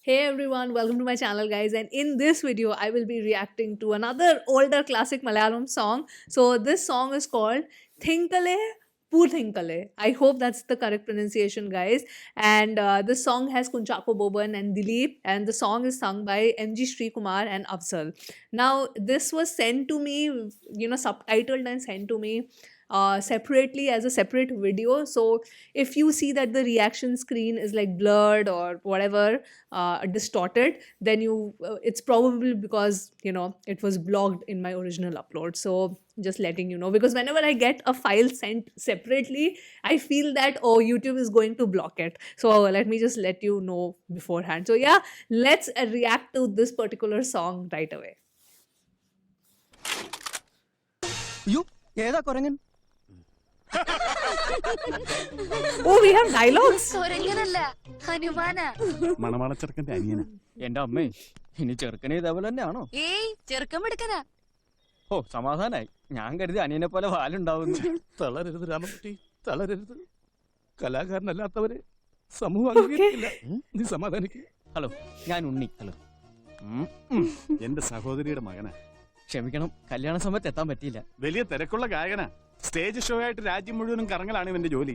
Hey everyone, welcome to my channel guys, and in this video I will be reacting to another older classic Malayalam song. So this song is called Thinkale Poo Thinkale. I hope that's the correct pronunciation guys. And this song has Kunchako Boban and Dileep, and the song is sung by MG Sri Kumar and Afzal. Now this was sent to me, subtitled and sent to me separately as a separate video. So if you see that the reaction screen is like blurred or whatever, distorted, then it's probably because it was blocked in my original upload. So just letting you know, because whenever I get a file sent separately, I feel that YouTube is going to block it. So let me just let you know beforehand. So yeah, let's react to this particular song right away. You? ഏതാ കൊരങ്ങൻ? Oh, we have dialogues. കൊരങ്ങനല്ല, ഹനുമാനാ. മണവാളച്ചെറുക്കന്റെ അനിയന. എന്റെ അമ്മേ, ഇനി ചെറുക്കനെ ഇതേപോലെ തന്നെയാണോ? ഏയ്, ചെറുക്കൻ എടുക്കനാ. ഓ, സമാധാനായി. ഞാൻ കരുതി അനിയനെ പോലെ വാലുണ്ടാവുന്നു. തളരരുത് രാമകുട്ടി, തളരരുത്. കലാകാരനല്ലാത്തവരെ സമൂഹം അംഗീകരിക്കില്ല. നീ സമാധാനിക്ക്. ഹലോ, ഞാൻ ഉണ്ണി. ഹലോ. എന്റെ സഹോദരിയുടെ മകനാ. ക്ഷമിക്കണം, കല്യാണ സമയത്ത് എത്താൻ പറ്റിയില്ല. വലിയ തിരക്കുള്ള ഗായകനാ. സ്റ്റേജ് ഷോ ആയിട്ട് രാജ്യം മുഴുവനും കറങ്ങലാണ് ഇവന്റെ ജോലി.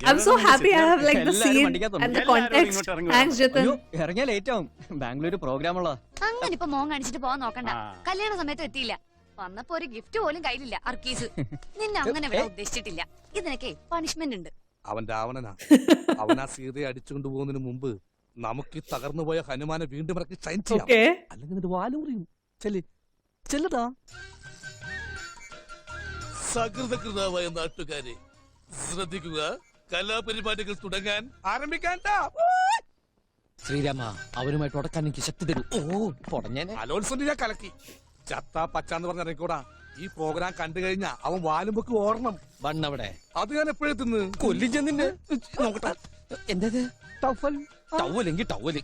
I'm so happy I have like the scene and the context. Thanks Jitin. ഇറങ്ങിയ ലേറ്റ് ആവും. ബാംഗ്ലൂർ പ്രോഗ്രാം ഉള്ള. അങ്ങനെ ഇപ്പൊ മോൻ കാണിച്ചിട്ട് പോവാൻ നോക്കണ്ട. കല്യാണ സമയത്ത് എത്തിയില്ല. വന്നപ്പോ ഒരു ഗിഫ്റ്റ് പോലും കയ്യിലില്ല. അർക്കീസ് നിന്നെ അങ്ങനെ വിടാൻ ഉദ്ദേശിച്ചിട്ടില്ല. ഇതിനൊക്കെ പണിഷ്മെന്റ് ഉണ്ട്. അവൻ രാവണനാ. അവനാ സീതയെ അടിച്ചുകൊണ്ട് പോകുന്നതിന് മുമ്പ് നമുക്ക് തകർന്നു പോയ ഹനുമാനെ വീണ്ടും ഇറക്കി ഷൈൻ ചെയ്യാം. അല്ലെങ്കിൽ വാലൂറിയും. ചെല്ലടാ. സകൃതകൃതാവായ നാട്ടുകാരെ ശ്രദ്ധിക്കുക, കലാപരിപാടികൾ തുടങ്ങാൻ ആരംഭിക്കാൻ. ശ്രീരാമ, അവനുമായിട്ട് ഉടക്കാൻ എനിക്ക് ശക്തി തരൂ. ഓ, പൊടഞ്ഞേനെ. അലോത്സവം ഞാൻ കലക്കി. ചത്ത പച്ചാന്ന് പറഞ്ഞ ഇറങ്ങിക്കൂടാ. ഈ പ്രോഗ്രാം കണ്ടു കഴിഞ്ഞാ അവൻ വാലുമ്പക്ക് ഓർണം. വണ്ണവിടെ അത് ഞാൻ എപ്പോഴും തിന്ന് കൊല്ലിച്ചെന്നിന്റെ നോക്കട്ടെ. എന്തത്? ടവൽ. ടവലെങ്കിൽ ടവല്.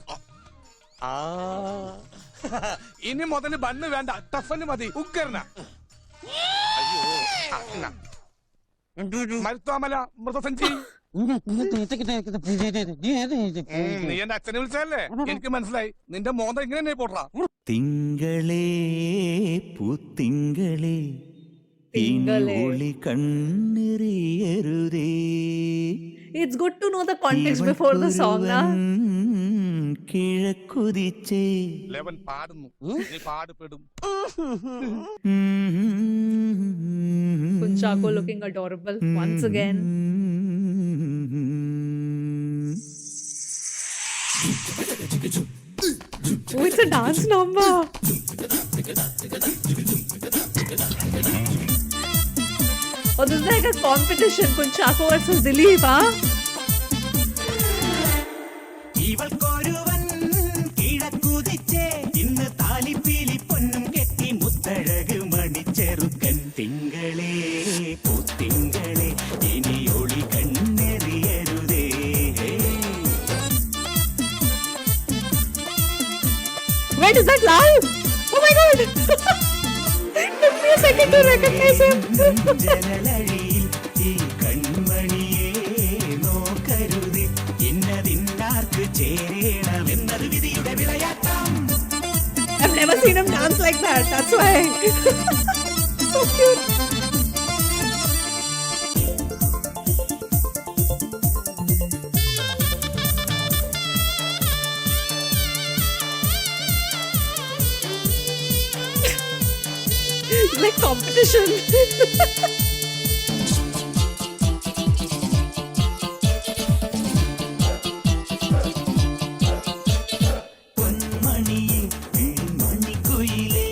ഇനി മുതല് ബണ്ണ് വേണ്ട, ടഫല് മതി. ഉഗ്രന. അയ്യോ, മരുത്തോമല മൃതസഞ്ചി. നീ എന്റെ അച്ഛനെ വിളിച്ചല്ലേ? എനിക്ക് മനസ്സിലായി. നിന്റെ മോന്ത ഇങ്ങനെ പോട്ടാ. തിങ്കളേ പൂത്തിങ്കളേ ഒളി കണ്ണെറിയരുതേ. It's good to know the context before the song, na? കിഴക്കുതിച്ചേ ലെവൻ പാടുന്നു. നീ പാടുപെടും. Kunchako looking adorable once again. Oh, it's a dance number. Oh, this is like a competition. Kunchako versus Dileep, huh? ഇവൾക്കൊരുവൻ കിഴക്കുതിച്ചേ ഇന്ന് താലിപ്പീലി പൊന്നും കെട്ടി മുത്തഴക് മണിച്ചെറുക്കൻ. തിങ്കളേ പൂത്തിങ്കളേ ഇനി ഒളി കണ്ണെറിയരുതേ. Wait, is that live? Oh my god! Took me a second to recognize him. ജനലഴിയിൽ ഈ കൺമണിയെ നോക്കരുതേ. ഇന്നതിന്നാർക്ക് ചേരണമെന്നത് വിധിയുടെ വിളയാട്ടം. I've never seen him dance like that. That's why. So cute. It's like competition. പൊന്മണിയെ മണിക്കുയിലേ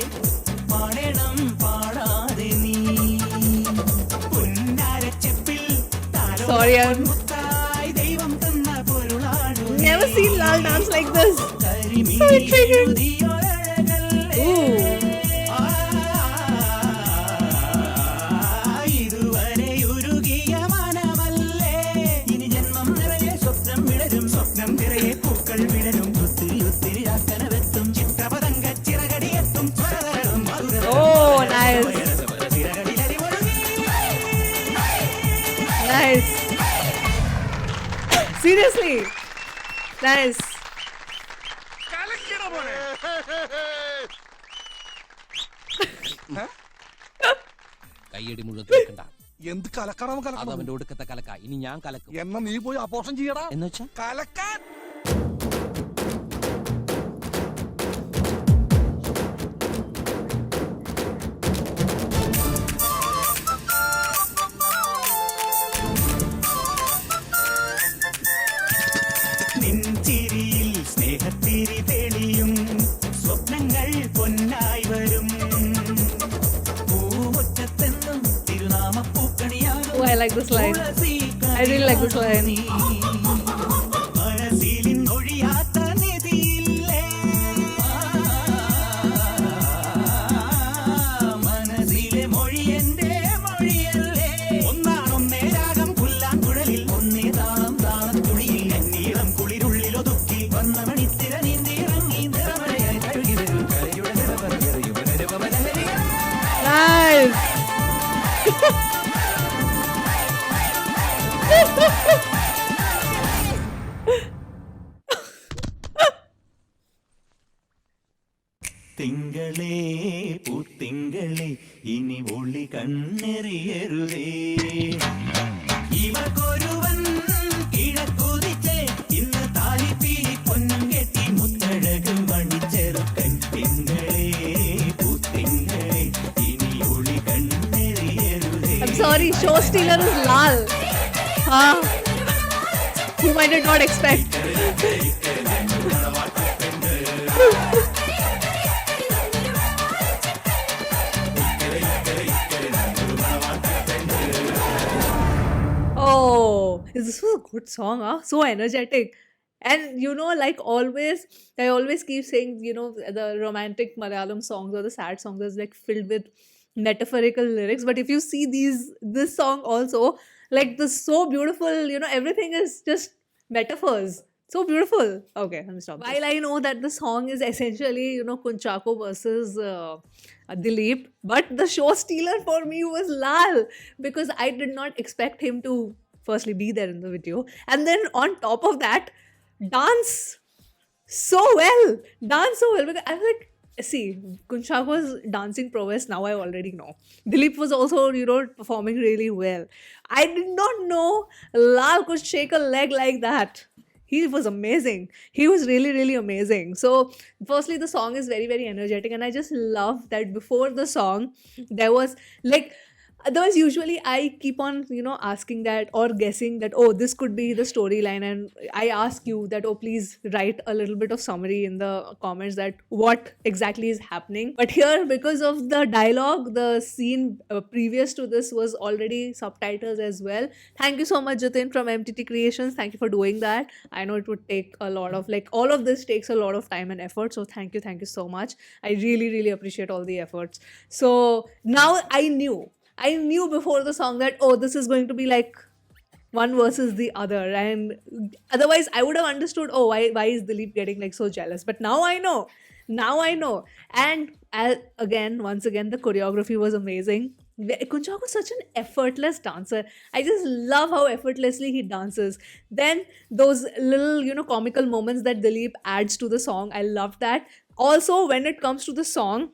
പാടണം പാടാതെ നീ. പൊന്നാരച്ചെപ്പിൽ Sorry, I've ദൈവം തന്ന പൊരുളാണ്. never seen Lal dance like this. So intriguing. Ooh. ഇതുവരെ ഉരുകിയ മനമല്ലേ ഇനി ജന്മം നിറയെ സ്വപ്നം വിടരും. സ്വപ്നം നിറയെ പൂക്കൾ വിടരും. ഒത്തിരി ഒത്തിരി ആക്കനവെത്തും. ചിത്രപതങ്ക ചിറകടിയെത്തും. Oh, nice. Nice. Seriously. Nice. കയ്യടി മുഴുവൻ കേൾക്കണ്ട. എന്ത് കലക്കണം അത് കലക്കണം അവന്റെ ഒടുക്കത്തെ കലക്ക. ഇനി ഞാൻ കലക്കും. എന്നാ നീ പോയി അപോഷം ചെയ്യടാ എന്നുവെച്ചാ കലക്കാൻ. നിൻചിരിയിൽ സ്നേഹത്തിരി തെളിയും സ്വപ്നങ്ങൾ പൊന്നായി വരും പൂമുറ്റത്തെന്നും തിരുനാമപ്പൂക്കണിയാകും Oh, I like this line. I really like this line. മനസ്സിലിൻ ഒഴിയാത്ത നിധിയില്ലേ മനസ്സിലെ മൊഴി എന്റെ മൊഴിയല്ലേ ഒന്നാണൊന്നേ രാഗം പുല്ലാൻ കുഴലിൽ ഒന്നേ താളം താളത്തുടിയിൽ എന്നീളം കുളിരുള്ളിലൊതുക്കി വന്ന മണിത്തിര നീന്തിയിറങ്ങി നിറമലയായി കഴുകി വരും കരയുടെ നിറവരയുവനരുപമലഹരി Nice. തിങ്കളേ പൂത്തിങ്കളേ ഇനി ഒളി കണ്ണെറിയരുതേ ഇവർക്കൊരുവൻ കിഴക്കുതിച്ചേ ഇന്ന് താലിപ്പീലി പൊന്നും കെട്ടി മുത്തഴക് മണിച്ചെറുക്കൻ തിങ്കളേ പൂത്തിങ്കളേ ഇനി ഒളി കണ്ണെറിയരുതേ I'm sorry, show stealer is Lal. Whom I did not expect. Oh, this was a good song, huh? So energetic. And you know, like always, I always keep saying, you know, the romantic Malayalam songs or the sad songs is like filled with metaphorical lyrics. But if you see this song also, like this so beautiful, you know, everything is just metaphors. So beautiful. Okay, let me stop. While I know that the song is essentially, you know, Kunchako versus Dileep, but the show stealer for me was Lal because I did not expect him to firstly be there in the video. And then on top of that, dance so well. Dance so well. Because I was like, see, Kunchako's dancing prowess now I already know. Dileep was also, you know, performing really well. I did not know Lal could shake a leg like that. He was amazing. He was really, really amazing. So, firstly, the song is very, very energetic, and I just love that before the song, there was like, otherwise, usually I keep on, you know, asking that or guessing that, oh, this could be the storyline. And I ask you that, oh, please write a little bit of summary in the comments that what exactly is happening. But here, because of the dialogue, the scene previous to this was already subtitles as well. Thank you so much, Jatin from MTT Creations. Thank you for doing that. I know it would take a lot of, like, all of this takes a lot of time and effort. So thank you so much. I really, really appreciate all the efforts. So now I knew before the song that, oh, this is going to be like one versus the other. And otherwise, I would have understood, oh, why is Dileep getting like so jealous? But now I know. And once again, the choreography was amazing. Kunchako is such an effortless dancer. I just love how effortlessly he dances. Then those little, you know, comical moments that Dileep adds to the song, I love that. Also, when it comes to the song,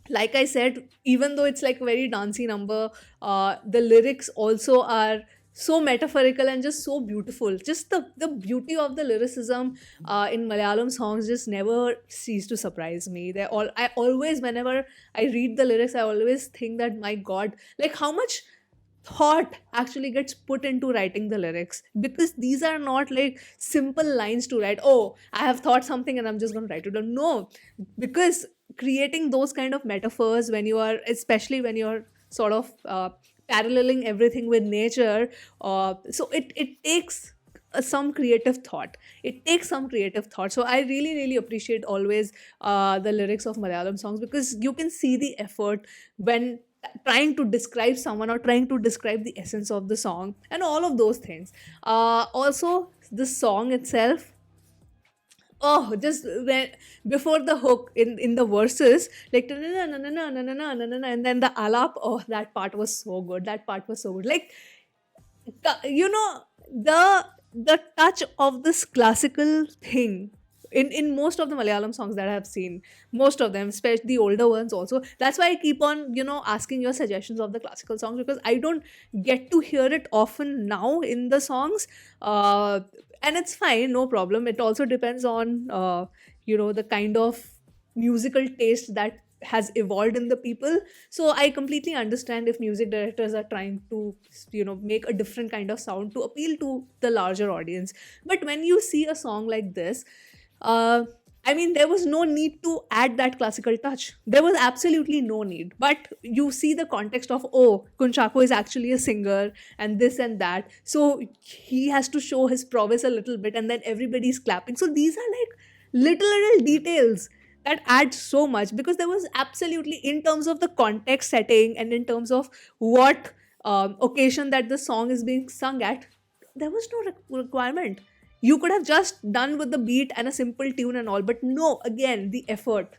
like I said, even though it's like a very dancey number, the lyrics also are so metaphorical and just so beautiful. Just the beauty of the lyricism in Malayalam songs just never cease to surprise me. I always, whenever I read the lyrics, I always think that, my God, like how much thought actually gets put into writing the lyrics, because these are not like simple lines to write. Oh, I have thought something and I'm just going to write it down. No, because creating those kind of metaphors especially when you're sort of paralleling everything with nature, so it takes some creative thought. So I really, really appreciate always the lyrics of Malayalam songs, because you can see the effort when trying to describe someone or trying to describe the essence of the song and all of those things. Also, the song itself, just before the hook in the verses, like and then the alap, that part was so good. Like, you know, the touch of this classical thing in most of the Malayalam songs that I have seen, most of them, especially the older ones also. That's why I keep on, asking your suggestions of the classical songs, because I don't get to hear it often now in the songs. And it's fine, no problem. It also depends on, the kind of musical taste that has evolved in the people. So I completely understand if music directors are trying to, make a different kind of sound to appeal to the larger audience. But when you see a song like this, I mean, there was no need to add that classical touch. There was absolutely no need. But you see the context of, oh, Kunchako is actually a singer and this and that. So he has to show his prowess a little bit, and then everybody's clapping. So these are like little details that add so much, because there was absolutely, in terms of the context setting and in terms of what occasion that the song is being sung at, there was no requirement. You could have just done with the beat and a simple tune and all, but no, again, the effort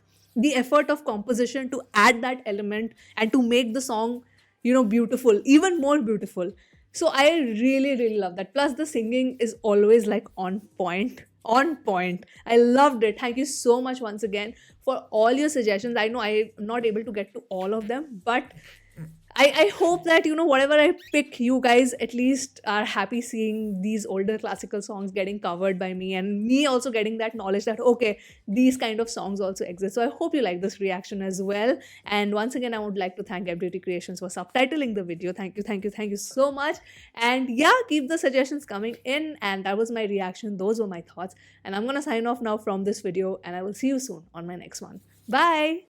of composition to add that element and to make the song, beautiful, even more beautiful. So I really love that. Plus the singing is always like on point. I loved it. Thank you so much once again for all your suggestions. I know I'm not able to get to all of them, but I hope that, whatever I pick, you guys at least are happy seeing these older classical songs getting covered by me, and me also getting that knowledge that, okay, these kind of songs also exist. So I hope you like this reaction as well. And once again, I would like to thank Beauty Creations for subtitling the video. Thank you so much. And yeah, keep the suggestions coming in. And that was my reaction. Those were my thoughts. And I'm going to sign off now from this video, and I will see you soon on my next one. Bye.